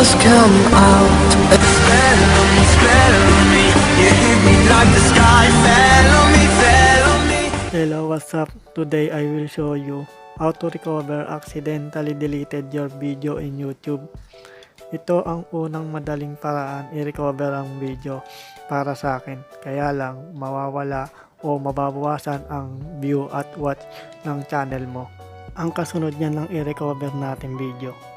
stars come out. Spell on me, you hit me like the sky. Fell on me, fell on me. Hello, what's up? Today I will show you how to recover accidentally deleted your video in YouTube. Ito ang unang madaling paraan i-recover ang video para sa akin. Kaya lang mawawala o mababawasan ang view at watch ng channel mo. Ang kasunod niyan ng i-recover natin video.